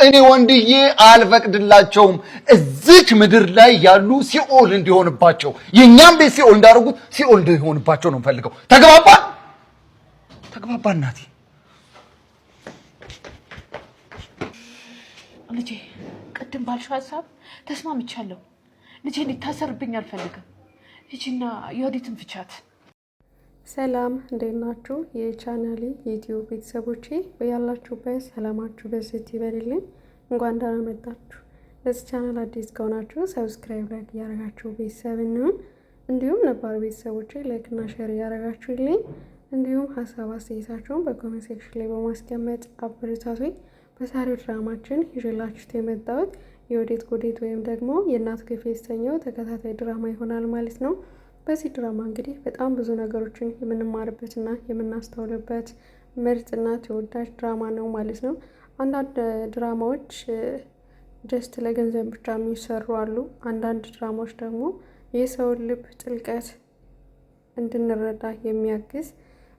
እኔ ወንድዬ አልፈቅድላቸውም። እዚች ምድር ላይ ያሉ ሲኦል እንዲሆንባቸው የኛም ቤት ሲኦል እንዳደረጉት ሲኦል እንዲሆንባቸው ነው ፈልገው። ተግባባን ናቲ? ልጄ ቅድም ባልሽው ሀሳብ ተስማምቻለሁ። ልጄ እንዲታሰርብኝ አልፈልግም። ሂጂና የወዲትን ፍቻት። ሰላም እንዴት ናችሁ? የቻናሌ ዩቲዩብ ቤተሰቦቼ በያላችሁበት ሰላማችሁ በዝት ይበልልኝ። እንኳን ደህና መጣችሁ። ለዚህ ቻናል አዲስ ከሆናችሁ ሰብስክራይብ፣ ላይክ እያደረጋችሁ ቤተሰብ እንሁን። እንዲሁም ነባር ቤተሰቦቼ ላይክ እና ሼር እያደረጋችሁልኝ እንዲሁም ሀሳብ አስተያየታችሁን በኮሜንት ሴክሽን ላይ በማስቀመጥ አበረታቱኝ። በዛሬው ድራማችን ይዤላችሁት የመጣሁት የወዴት ጉዴት ወይም ደግሞ የእናት ግፍ የተሰኘው ተከታታይ ድራማ ይሆናል ማለት ነው። በዚህ ድራማ እንግዲህ በጣም ብዙ ነገሮችን የምንማርበትና የምናስተውልበት ምርጥና ተወዳጅ ድራማ ነው ማለት ነው። አንዳንድ ድራማዎች ጀስት ለገንዘብ ብቻ የሚሰሩ አሉ። አንዳንድ ድራማዎች ደግሞ የሰውን ልብ ጥልቀት እንድንረዳ የሚያግዝ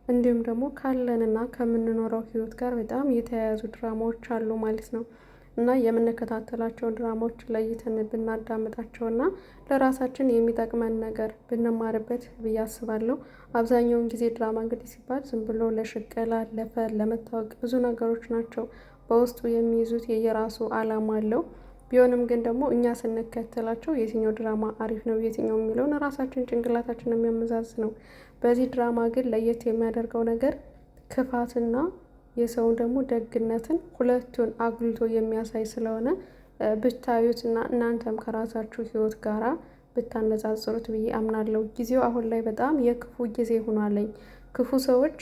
እንዲሁም ደግሞ ካለንና ከምንኖረው ህይወት ጋር በጣም የተያያዙ ድራማዎች አሉ ማለት ነው። እና የምንከታተላቸውን ድራማዎች ለይተን ብናዳምጣቸውና ለራሳችን የሚጠቅመን ነገር ብንማርበት ብዬ አስባለሁ። አብዛኛውን ጊዜ ድራማ እንግዲህ ሲባል ዝም ብሎ ለሽቀላ፣ ለፈር፣ ለመታወቅ ብዙ ነገሮች ናቸው በውስጡ የሚይዙት። የየራሱ አላማ አለው። ቢሆንም ግን ደግሞ እኛ ስንከተላቸው የትኛው ድራማ አሪፍ ነው የትኛው የሚለውን ራሳችን ጭንቅላታችን የሚያመዛዝ ነው። በዚህ ድራማ ግን ለየት የሚያደርገው ነገር ክፋትና የሰውን ደግሞ ደግነትን ሁለቱን አጉልቶ የሚያሳይ ስለሆነ ብታዩትና እናንተም ከራሳችሁ ህይወት ጋራ ብታነጻጽሩት ብዬ አምናለሁ። ጊዜው አሁን ላይ በጣም የክፉ ጊዜ ሆኗለኝ። ክፉ ሰዎች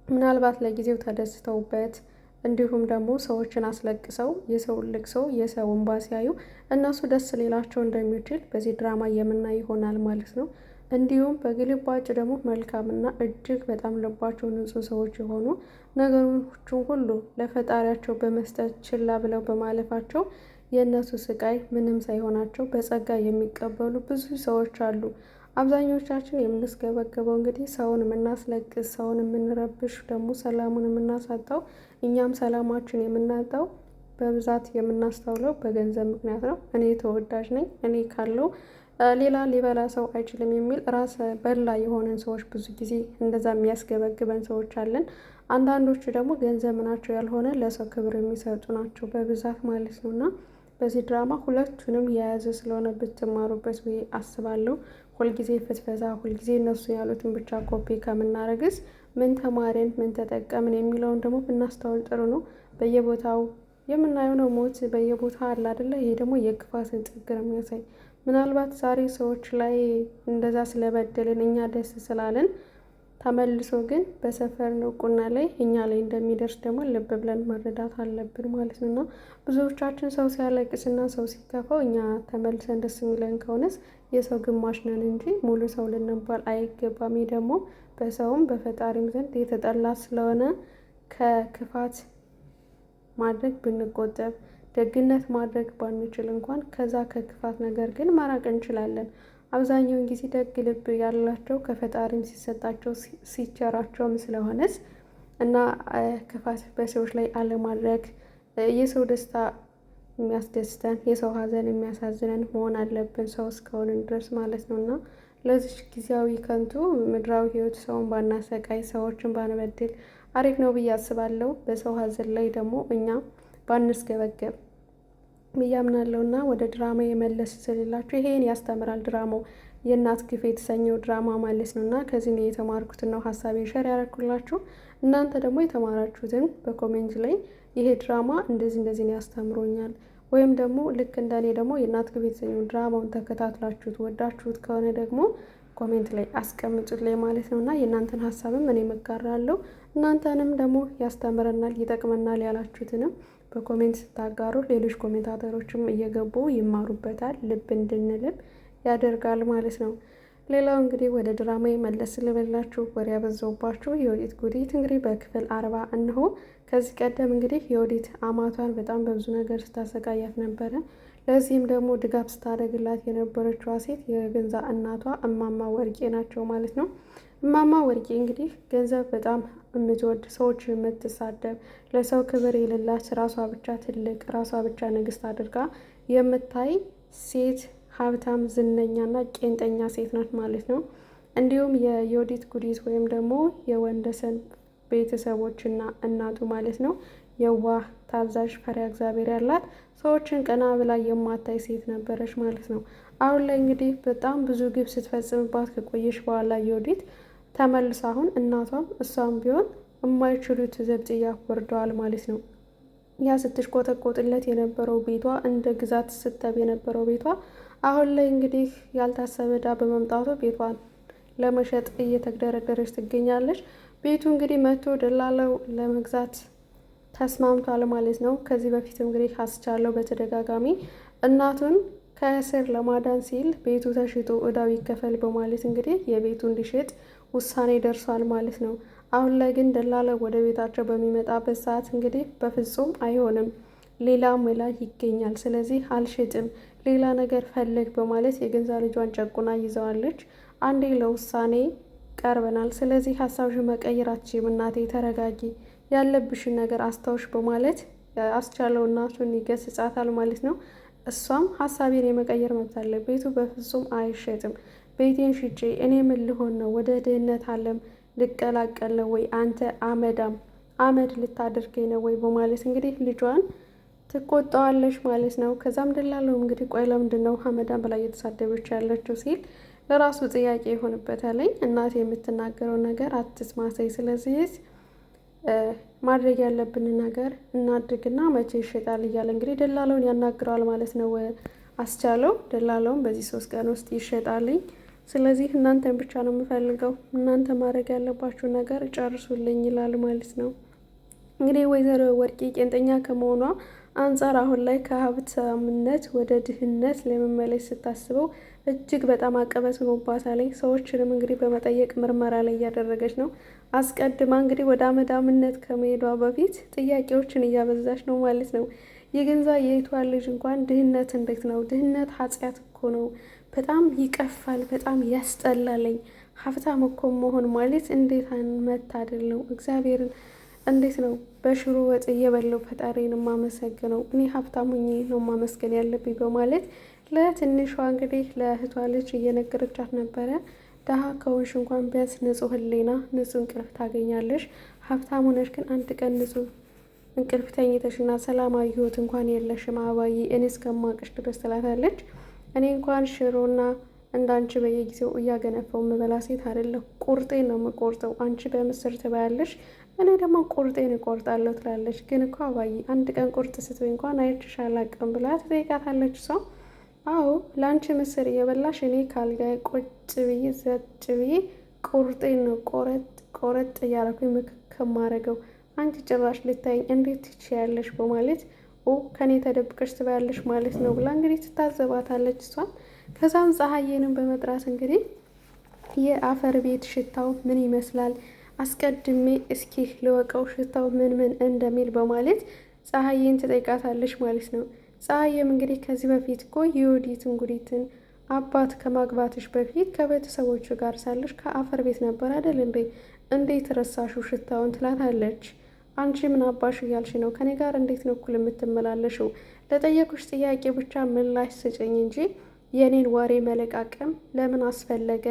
ምናልባት ለጊዜው ተደስተውበት እንዲሁም ደግሞ ሰዎችን አስለቅሰው የሰውን ልቅሰው የሰውን እንባ ሲያዩ እነሱ ደስ ሊላቸው እንደሚችል በዚህ ድራማ የምናይ ይሆናል ማለት ነው። እንዲሁም በግልባጭ ደግሞ መልካምና እጅግ በጣም ልባቸው ንጹህ ሰዎች የሆኑ ነገሮችን ሁሉ ለፈጣሪያቸው በመስጠት ችላ ብለው በማለፋቸው የእነሱ ስቃይ ምንም ሳይሆናቸው በጸጋ የሚቀበሉ ብዙ ሰዎች አሉ። አብዛኞቻችን የምንስገበገበው እንግዲህ ሰውን የምናስለቅስ፣ ሰውን የምንረብሽ፣ ደግሞ ሰላሙን የምናሳጣው እኛም ሰላማችን የምናጣው በብዛት የምናስተውለው በገንዘብ ምክንያት ነው። እኔ ተወዳጅ ነኝ፣ እኔ ካለው ሌላ ሊበላ ሰው አይችልም የሚል ራስ በላ የሆነን ሰዎች ብዙ ጊዜ እንደዛ የሚያስገበግበን ሰዎች አለን። አንዳንዶቹ ደግሞ ገንዘብ ናቸው ያልሆነ ለሰው ክብር የሚሰጡ ናቸው በብዛት ማለት ነው። እና በዚህ ድራማ ሁለቱንም የያዘ ስለሆነ ብትማሩበት ብዬ አስባለሁ። ሁልጊዜ ፍትፈታ፣ ሁልጊዜ እነሱ ያሉትን ብቻ ኮፒ ከምናረግስ ምን ተማርን ምን ተጠቀምን የሚለውን ደግሞ ብናስተውል ጥሩ ነው። በየቦታው የምናየው ነው ሞት በየቦታው አለ አይደለ? ይሄ ደግሞ የክፋትን ጥግ ነው የሚያሳይ። ምናልባት ዛሬ ሰዎች ላይ እንደዛ ስለበደልን እኛ ደስ ስላለን ተመልሶ ግን በሰፈር ነው ቁና ላይ እኛ ላይ እንደሚደርስ ደግሞ ልብ ብለን መረዳት አለብን ማለት ነው። እና ብዙዎቻችን ሰው ሲያለቅስና ሰው ሲከፋው እኛ ተመልሰን ደስ የሚለን ከሆነስ የሰው ግማሽ ነን እንጂ ሙሉ ሰው ልንባል አይገባም። ደግሞ በሰውም በፈጣሪም ዘንድ የተጠላ ስለሆነ ከክፋት ማድረግ ብንቆጠብ፣ ደግነት ማድረግ ባንችል እንኳን ከዛ ከክፋት ነገር ግን መራቅ እንችላለን። አብዛኛውን ጊዜ ደግ ልብ ያላቸው ከፈጣሪም ሲሰጣቸው ሲቸራቸውም ስለሆነስ እና ክፋት በሰዎች ላይ አለማድረግ የሰው ደስታ የሚያስደስተን የሰው ሀዘን የሚያሳዝነን መሆን አለብን ሰው እስከሆንን ድረስ ማለት ነው። እና ለዚች ጊዜያዊ ከንቱ ምድራዊ ህይወት ሰውን ባናሰቃይ፣ ሰዎችን ባንበድል አሪፍ ነው ብዬ አስባለሁ። በሰው ሀዘን ላይ ደግሞ እኛ ባንስገበገብ ብዬ አምናለሁ። እና ወደ ድራማ የመለስ ስልላችሁ ይሄን ያስተምራል ድራማው የእናት ግፍ የተሰኘው ድራማ ማለት ነው። እና ከዚህ ነው የተማርኩትን ነው ሀሳቤን ሸር ያደረኩላችሁ። እናንተ ደግሞ የተማራችሁትን በኮሜንት ላይ ይሄ ድራማ እንደዚህ ነው ያስተምሮኛል ወይም ደግሞ ልክ እንደኔ ደግሞ የእናት ግፍ የተሰኘው ድራማውን ተከታትላችሁት ወዳችሁት ከሆነ ደግሞ ኮሜንት ላይ አስቀምጡት ላይ ማለት ነው። እና የእናንተን ሀሳብም እኔ መጋራለሁ። እናንተንም ደግሞ ያስተምረናል ይጠቅመናል ያላችሁትንም በኮሜንት ስታጋሩ ሌሎች ኮሜንታተሮችም እየገቡ ይማሩበታል፣ ልብ እንድንልብ ያደርጋል ማለት ነው። ሌላው እንግዲህ ወደ ድራማ መለስ ልበላችሁ፣ ወሬ ያበዛውባችሁ የወዲት ጉዲት እንግዲህ በክፍል 40 እንሆ። ከዚህ ቀደም እንግዲህ የወዲት አማቷን በጣም በብዙ ነገር ስታሰቃያት ነበረ። ለዚህም ደግሞ ድጋፍ ስታደርግላት የነበረችዋ ሴት የገንዛ እናቷ እማማ ወርቄ ናቸው ማለት ነው። እማማ ወርቄ እንግዲህ ገንዘብ በጣም የምትወድ ሰዎች የምትሳደብ ለሰው ክብር የሌላት ራሷ ብቻ ትልቅ ራሷ ብቻ ንግስት አድርጋ የምታይ ሴት ሀብታም ዝነኛና ቄንጠኛ ሴት ናት ማለት ነው። እንዲሁም የዮዲት ጉዲት ወይም ደግሞ የወንደሰን ቤተሰቦችና እናቱ ማለት ነው የዋህ ታዛዥ ፈሪሃ እግዚአብሔር ያላት ሰዎችን ቀና ብላ የማታይ ሴት ነበረች ማለት ነው። አሁን ላይ እንግዲህ በጣም ብዙ ግብ ስትፈጽምባት ከቆየች በኋላ ዮዲት ተመልሳ አሁን እናቷም እሷም ቢሆን የማይችሉት ዘብጥያ ወርደዋል ማለት ነው። ያ ስትሽቆጠቆጥለት የነበረው ቤቷ እንደ ግዛት ስተብ የነበረው ቤቷ አሁን ላይ እንግዲህ ያልታሰበ ዕዳ በመምጣቱ ቤቷን ለመሸጥ እየተግደረደረች ትገኛለች። ቤቱ እንግዲህ መቶ ደላለው ለመግዛት ተስማምቷል ማለት ነው። ከዚህ በፊት እንግዲህ አስቻለው በተደጋጋሚ እናቱን ከእስር ለማዳን ሲል ቤቱ ተሽጦ ዕዳው ይከፈል በማለት እንግዲህ የቤቱ እንዲሸጥ ውሳኔ ደርሷል ማለት ነው። አሁን ላይ ግን ደላለው ወደ ቤታቸው በሚመጣበት ሰዓት እንግዲህ በፍጹም አይሆንም፣ ሌላ መላ ይገኛል፣ ስለዚህ አልሽጥም፣ ሌላ ነገር ፈልግ በማለት የገንዛ ልጇን ጨቁና ይዘዋለች። አንዴ ለውሳኔ ቀርበናል፣ ስለዚህ ሀሳብሽን መቀየር አትችይም፣ እናቴ ተረጋጊ፣ ያለብሽን ነገር አስታውሽ በማለት አስቻለው እናቱን ይገስጻታል ማለት ነው። እሷም ሀሳቤን የመቀየር መብት አለ፣ ቤቱ በፍጹም አይሸጥም፣ ቤቴን ሽጬ እኔ ምን ልሆን ነው? ወደ ድህነት አለም ልቀላቀል ነው ወይ? አንተ አመዳም አመድ ልታደርገኝ ነው ወይ? በማለት እንግዲህ ልጇን ትቆጣዋለች ማለት ነው። ከዛም ደላለው እንግዲህ ቆይ ለምንድን ነው አመዳም በላይ እየተሳደበች ያለችው ሲል ለራሱ ጥያቄ ይሆንበታል። እናት የምትናገረው ነገር አትስማሰኝ፣ ስለዚህ ማድረግ ያለብንን ነገር እናድርግና መቼ ይሸጣል እያለ እንግዲህ ደላለውን ያናግረዋል ማለት ነው አስቻለው። ደላለውን በዚህ 3 ቀን ውስጥ ይሸጣልኝ፣ ስለዚህ እናንተን ብቻ ነው የምፈልገው፣ እናንተ ማድረግ ያለባችሁ ነገር ጨርሱልኝ ይላል ማለት ነው። እንግዲህ ወይዘሮ ወርቂ ቄንጠኛ ከመሆኗ አንጻር አሁን ላይ ከሀብታምነት ወደ ድህነት ለመመለስ ስታስበው እጅግ በጣም አቀበት ሆኖባታል። ሰዎችንም እንግዲህ በመጠየቅ ምርመራ ላይ እያደረገች ነው። አስቀድማ እንግዲህ ወደ አመዳምነት ከመሄዷ በፊት ጥያቄዎችን እያበዛች ነው ማለት ነው። የገንዛ የይቷ ልጅ እንኳን ድህነት እንዴት ነው? ድህነት ኃጢአት እኮ ነው፣ በጣም ይቀፋል፣ በጣም ያስጠላለኝ። ሀብታም እኮ መሆን ማለት እንዴት መታደል ነው። እግዚአብሔርን እንዴት ነው በሽሮ ወጥ እየበለው ፈጣሪን የማመሰግነው? እኔ ሀብታም ሆኜ ነው ማመስገን ያለብኝ በማለት ለትንሿ እንግዲህ ለእህቷ ልጅ እየነገረቻት ነበረ። ደሃ ከሆንሽ እንኳን ቢያንስ ንጹህ ሕሊና ንጹህ እንቅልፍ ታገኛለሽ። ሀብታም ሆነሽ ግን አንድ ቀን ንጹህ እንቅልፍ ተኝተሽና ሰላማዊ ህይወት እንኳን የለሽም አባዬ፣ እኔ እስከማቅሽ ድረስ ትላታለች። እኔ እንኳን ሽሮና እንዳንቺ በየጊዜው እያገነፈው የምበላ ሴት አይደለሁ። ቁርጤን ነው የምቆርጠው። አንቺ በምስር ትበያለሽ፣ እኔ ደግሞ ቁርጤን እቆርጣለሁ ትላለች። ግን እኮ አባዬ አንድ ቀን ቁርጥ ስትበይ እንኳን አይቼሽ አላውቅም ብላ ትጠይቃታለች። ሰው አዎ ለአንቺ ምስር እየበላሽ እኔ ካልጋዬ ቁጭ ብዬ ዘጭ ብዬ ቁርጤን ነው ቆረጥ እያረኩኝ ምክክ ማረገው፣ አንቺ ጭራሽ ልታይኝ እንዴት ትችያለሽ? በማለት ከኔ ተደብቀሽ ትበያለሽ ማለት ነው ብላ እንግዲህ ትታዘባታለች እሷን። ከዛም ፀሐዬንም በመጥራት እንግዲህ የአፈር ቤት ሽታው ምን ይመስላል አስቀድሜ እስኪ ልወቀው ሽታው ምን እንደሚል በማለት ፀሐዬን ትጠይቃታለች ማለት ነው። ፀሐዬም እንግዲህ ከዚህ በፊት እኮ የዮዲትን ጉዲትን አባት ከማግባትሽ በፊት ከቤተሰቦቹ ጋር ሳለሽ ከአፈር ቤት ነበር አይደል እንዴ? እንዴት ረሳሹ ሽታውን? ትላታለች። አንቺ ምን አባሽ እያልሽ ነው? ከኔ ጋር እንዴት ነው እኩል የምትመላለሽው? ለጠየቁሽ ጥያቄ ብቻ ምላሽ ስጭኝ እንጂ የኔን ወሬ መለቃቀም ለምን አስፈለገ?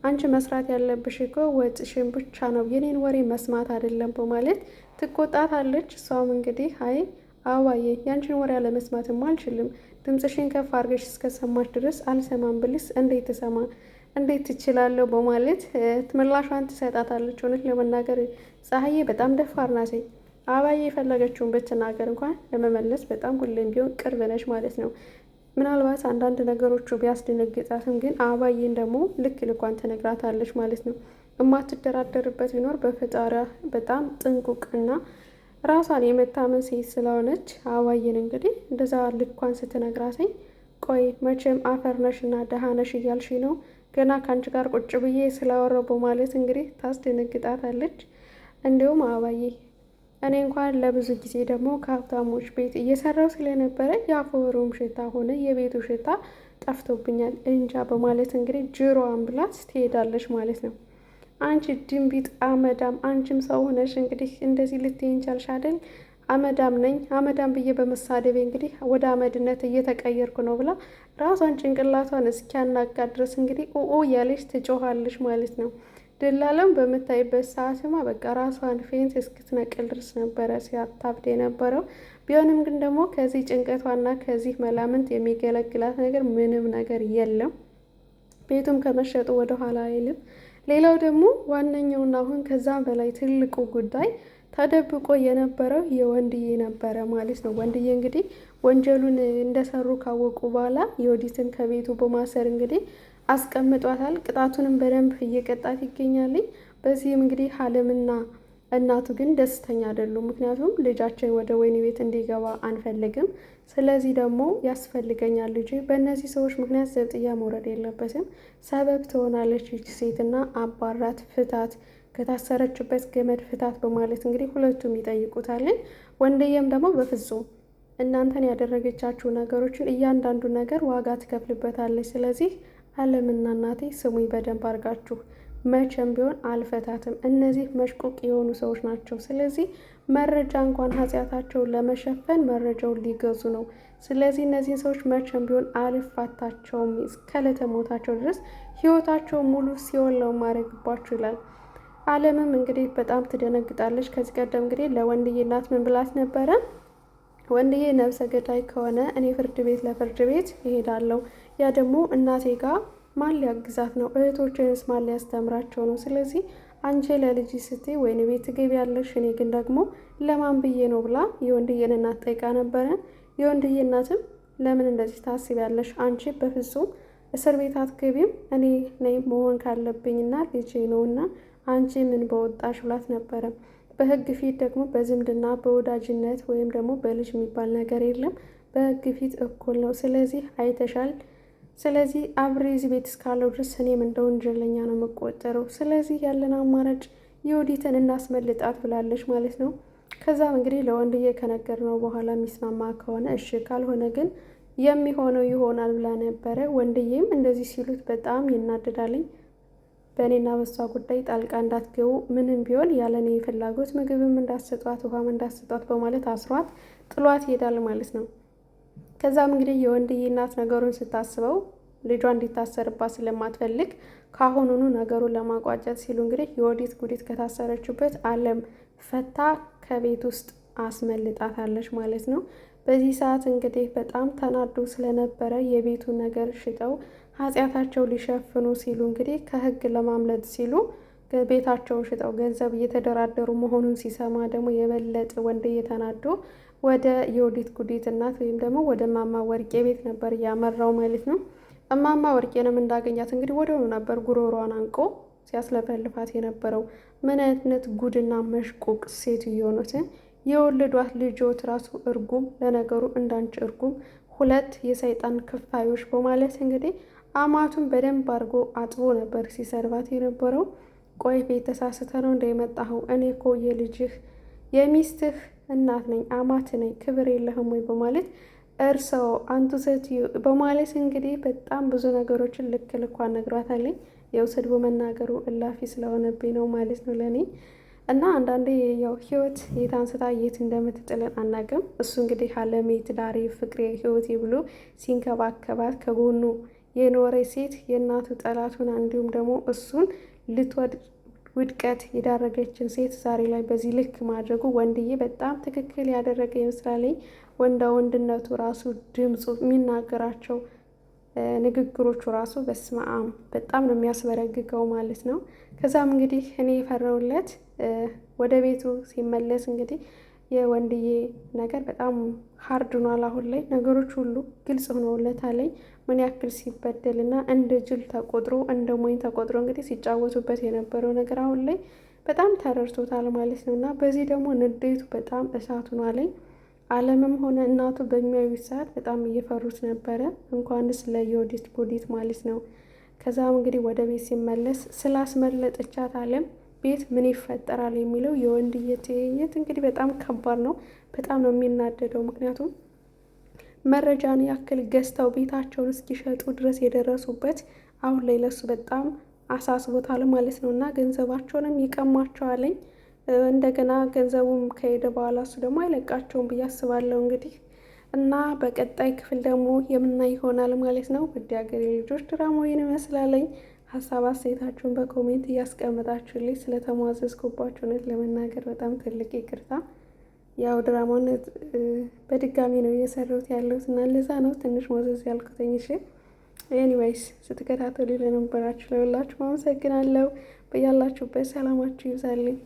አንቺ መስራት ያለብሽ እኮ ወጥሽን ብቻ ነው፣ የኔን ወሬ መስማት አይደለም በማለት ትቆጣታለች። እሷም እንግዲህ አይ አባዬ ያንቺን ወሬ አለመስማትም አልችልም፣ ድምፅሽን ከፍ አድርገሽ እስከሰማሽ ድረስ አልሰማም ብልስ እንዴት ትችላለሁ? በማለት ምላሿን ትሰጣታለች። እውነት ለመናገር ፀሐዬ በጣም ደፋር ናት። አባዬ የፈለገችውን ብትናገር እንኳን ለመመለስ በጣም ሁሌም ቢሆን ቅርብ ነች ማለት ነው። ምናልባት አንዳንድ ነገሮቹ ቢያስደነግጣትም ግን አባዬን ደግሞ ልኳን ትነግራታለች ማለት ነው። የማትደራደርበት ቢኖር በፈጣሪያ በጣም ጥንቁቅና ራሷን የመታመን ሴት ስለሆነች አባዬን እንግዲህ እንደዛ ልኳን ስትነግራትኝ ቆይ መቼም አፈር ነሽና ደሃ ነሽ እያልሽ ነው ገና ከአንቺ ጋር ቁጭ ብዬ ስላወራሁ በማለት እንግዲህ ታስደነግጣታለች። እንዲሁም አባዬ እኔ እንኳን ለብዙ ጊዜ ደግሞ ከሀብታሞች ቤት እየሰራው ስለነበረ የአፈሩም ሽታ ሆነ የቤቱ ሽታ ጠፍቶብኛል እንጃ በማለት እንግዲህ ጆሮዋን ብላት ትሄዳለች ማለት ነው። አንቺ ድንቢጥ አመዳም፣ አንቺም ሰው ሆነሽ እንግዲህ እንደዚህ ልትይኝ ቻልሽ አይደል? አመዳም ነኝ አመዳም ብዬ በመሳደቤ እንግዲህ ወደ አመድነት እየተቀየርኩ ነው ብላ ራሷን ጭንቅላቷን እስኪያናጋ ድረስ እንግዲህ ኦ እያለች ትጮኻለች ማለት ነው። ደላላም በምታይበት ሰዓትማ በቃ ራሷን ፌንት እስክትነቅል ድረስ ነበረ ሲያታብድ የነበረው። ቢሆንም ግን ደግሞ ከዚህ ጭንቀቷና ከዚህ መላምንት የሚገለግላት ነገር ምንም ነገር የለም። ቤቱም ከመሸጡ ወደ ኋላ አይልም። ሌላው ደግሞ ዋነኛውና አሁን ከዛም በላይ ትልቁ ጉዳይ ተደብቆ የነበረው የወንድዬ ነበረ ማለት ነው። ወንድዬ እንግዲህ ወንጀሉን እንደሰሩ ካወቁ በኋላ የወዲትን ከቤቱ በማሰር እንግዲህ አስቀምጧታል። ቅጣቱንም በደንብ እየቀጣት ይገኛል። በዚህም እንግዲህ አለምና እናቱ ግን ደስተኛ አይደሉም። ምክንያቱም ልጃችን ወደ ወህኒ ቤት እንዲገባ አንፈልግም። ስለዚህ ደግሞ ያስፈልገኛል ልጅ በእነዚህ ሰዎች ምክንያት ዘብጥያ መውረድ የለበትም፣ ሰበብ ትሆናለች ይች ሴትና አባራት፣ ፍታት፣ ከታሰረችበት ገመድ ፍታት በማለት እንግዲህ ሁለቱም ይጠይቁታልን። ወንድዬም ደግሞ በፍጹም እናንተን ያደረገቻችሁ ነገሮችን እያንዳንዱ ነገር ዋጋ ትከፍልበታለች። ስለዚህ አለምና እናቴ ስሙኝ በደንብ አድርጋችሁ፣ መቼም ቢሆን አልፈታትም። እነዚህ መሽቁቅ የሆኑ ሰዎች ናቸው። ስለዚህ መረጃ እንኳን ኃጢአታቸውን ለመሸፈን መረጃውን ሊገዙ ነው። ስለዚህ እነዚህን ሰዎች መቼም ቢሆን አልፋታቸውም፣ እስከ ዕለተ ሞታቸው ድረስ ህይወታቸው ሙሉ ሲኦል ነው ማድረግባችሁ ይላል። አለምም እንግዲህ በጣም ትደነግጣለች። ከዚህ ቀደም እንግዲህ ለወንድዬ እናት ምን ብላት ነበረ? ወንድዬ ነብሰ ገዳይ ከሆነ እኔ ፍርድ ቤት ለፍርድ ቤት እሄዳለሁ። ያ ደግሞ እናቴ ጋር ማን ሊያግዛት ነው? እህቶችንስ ማን ሊያስተምራቸው ነው? ስለዚህ አንቺ ለልጅ ስትይ ወህኒ ቤት ትገቢያለሽ፣ እኔ ግን ደግሞ ለማን ብዬ ነው ብላ የወንድዬን እናት ጠይቃ ነበረ። የወንድዬ እናትም ለምን እንደዚህ ታስቢያለሽ? አንቺ በፍጹም እስር ቤት አትገቢም፣ እኔ ነኝ መሆን ካለብኝና ልጄ ነውና አንቺ ምን በወጣሽ ብላት ነበረ። በህግ ፊት ደግሞ በዝምድና በወዳጅነት ወይም ደግሞ በልጅ የሚባል ነገር የለም። በህግ ፊት እኩል ነው። ስለዚህ አይተሻል። ስለዚህ አብሬ እዚህ ቤት እስካለው ድረስ እኔም እንደ ወንጀለኛ ነው የምቆጠረው። ስለዚህ ያለን አማራጭ የወዲትን እናስመልጣት ብላለች ማለት ነው። ከዛም እንግዲህ ለወንድዬ ከነገርነው በኋላ የሚስማማ ከሆነ እሺ፣ ካልሆነ ግን የሚሆነው ይሆናል ብላ ነበረ። ወንድዬም እንደዚህ ሲሉት በጣም ይናደዳልኝ። በእኔና በሷ ጉዳይ ጣልቃ እንዳትገቡ፣ ምንም ቢሆን ያለኔ ፍላጎት ምግብም እንዳሰጧት ውሃም እንዳሰጧት በማለት አስሯት ጥሏት ይሄዳል ማለት ነው። ከዛም እንግዲህ የወንድዬ እናት ነገሩን ስታስበው ልጇ እንዲታሰርባት ስለማትፈልግ ካሁኑኑ ነገሩን ለማቋጨት ሲሉ እንግዲህ የወዲት ጉዲት ከታሰረችበት አለም ፈታ ከቤት ውስጥ አስመልጣታለች ማለት ነው። በዚህ ሰዓት እንግዲህ በጣም ተናዶ ስለነበረ የቤቱ ነገር ሽጠው ኃጢአታቸው ሊሸፍኑ ሲሉ እንግዲህ ከህግ ለማምለጥ ሲሉ ቤታቸውን ሽጠው ገንዘብ እየተደራደሩ መሆኑን ሲሰማ ደግሞ የበለጠ ወንድዬ ተናዶ ወደ የወዲት ጉዲት እናት ወይም ደግሞ ወደ እማማ ወርቄ ቤት ነበር ያመራው ማለት ነው። እማማ ወርቄንም እንዳገኛት እንግዲህ ወዲያውኑ ነበር ጉሮሯን አንቆ ሲያስለፈልፋት የነበረው። ምን አይነት ጉድና መሽቁቅ ሴትዮ ሆኖት የወለዷት ልጆት ራሱ እርጉም፣ ለነገሩ እንዳንቺ እርጉም፣ ሁለት የሰይጣን ክፋዮች በማለት እንግዲህ አማቱን በደንብ አድርጎ አጥቦ ነበር ሲሰርባት የነበረው። ቆይ ቤት ተሳስተ ነው እንደመጣኸው? እኔ እኮ የልጅህ የሚስትህ እናት ነኝ፣ አማት ነኝ፣ ክብር የለህም ወይ በማለት እርሰው አንቱ ሴትዮ በማለት እንግዲህ በጣም ብዙ ነገሮችን ልክ ልኳን ነግሯታለኝ። ያው ስድቡ መናገሩ እላፊ ስለሆነብኝ ነው ማለት ነው ለእኔ። እና አንዳንዴ ያው ህይወት የት አንስታ የት እንደምትጥለን አናውቅም። እሱ እንግዲህ አለሜ፣ ትዳሬ፣ ፍቅሬ፣ ህይወቴ ብሎ ሲንከባከባት ከጎኑ የኖረ ሴት የእናቱ ጠላቱን እንዲሁም ደግሞ እሱን ልትወድቅ ውድቀት የዳረገችን ሴት ዛሬ ላይ በዚህ ልክ ማድረጉ ወንድዬ በጣም ትክክል ያደረገ ይመስላለኝ። ወንዳ ወንድነቱ ራሱ ድምፁ፣ የሚናገራቸው ንግግሮቹ ራሱ በስማም በጣም ነው የሚያስበረግገው ማለት ነው። ከዛም እንግዲህ እኔ የፈረውለት ወደ ቤቱ ሲመለስ እንግዲህ የወንድዬ ነገር በጣም ሀርድ ሆኗል። አሁን ላይ ነገሮች ሁሉ ግልጽ ሆነውለታል። ምን ያክል ሲበደልና እንደ ጅል ተቆጥሮ እንደ ሞኝ ተቆጥሮ እንግዲህ ሲጫወቱበት የነበረው ነገር አሁን ላይ በጣም ተረድቶታል ማለት ነው። እና በዚህ ደግሞ ንዴቱ በጣም እሳት ሆኗል። አለምም ሆነ እናቱ በሚያዩት ሰዓት በጣም እየፈሩት ነበረ፣ እንኳንስ ለየወዲት ጉዲት ማለት ነው። ከዛም እንግዲህ ወደ ቤት ሲመለስ ስላስመለጠቻት አለም ቤት ምን ይፈጠራል የሚለው የወንድዬ ትዕይንት እንግዲህ በጣም ከባድ ነው። በጣም ነው የሚናደደው። ምክንያቱም መረጃን ያክል ገዝተው ቤታቸውን እስኪሸጡ ድረስ የደረሱበት አሁን ላይ ለሱ በጣም አሳስቦታል ማለት ነው። እና ገንዘባቸውንም ይቀማቸዋለኝ። እንደገና ገንዘቡም ከሄደ በኋላ እሱ ደግሞ አይለቃቸውም ብዬ አስባለሁ እንግዲህ እና በቀጣይ ክፍል ደግሞ የምናይ ይሆናል ማለት ነው። ውድ ሀገሬ ልጆች ድራማው ይህን ይመስላለኝ። ሀሳብ አስተያየታችሁን በኮሜንት እያስቀመጣችሁልኝ ስለተሟዘዝኩባችሁ እውነት ለመናገር በጣም ትልቅ ይቅርታ። ያው ድራማውን በድጋሚ ነው እየሰራሁት ያለሁት እና ለዛ ነው ትንሽ ሞዘዝ ያልኩትኝ። እሺ ኤኒዌይስ ስትከታተሉ ለነበራችሁ ለሁላችሁ አመሰግናለሁ። በያላችሁበት ሰላማችሁ ይብዛልኝ።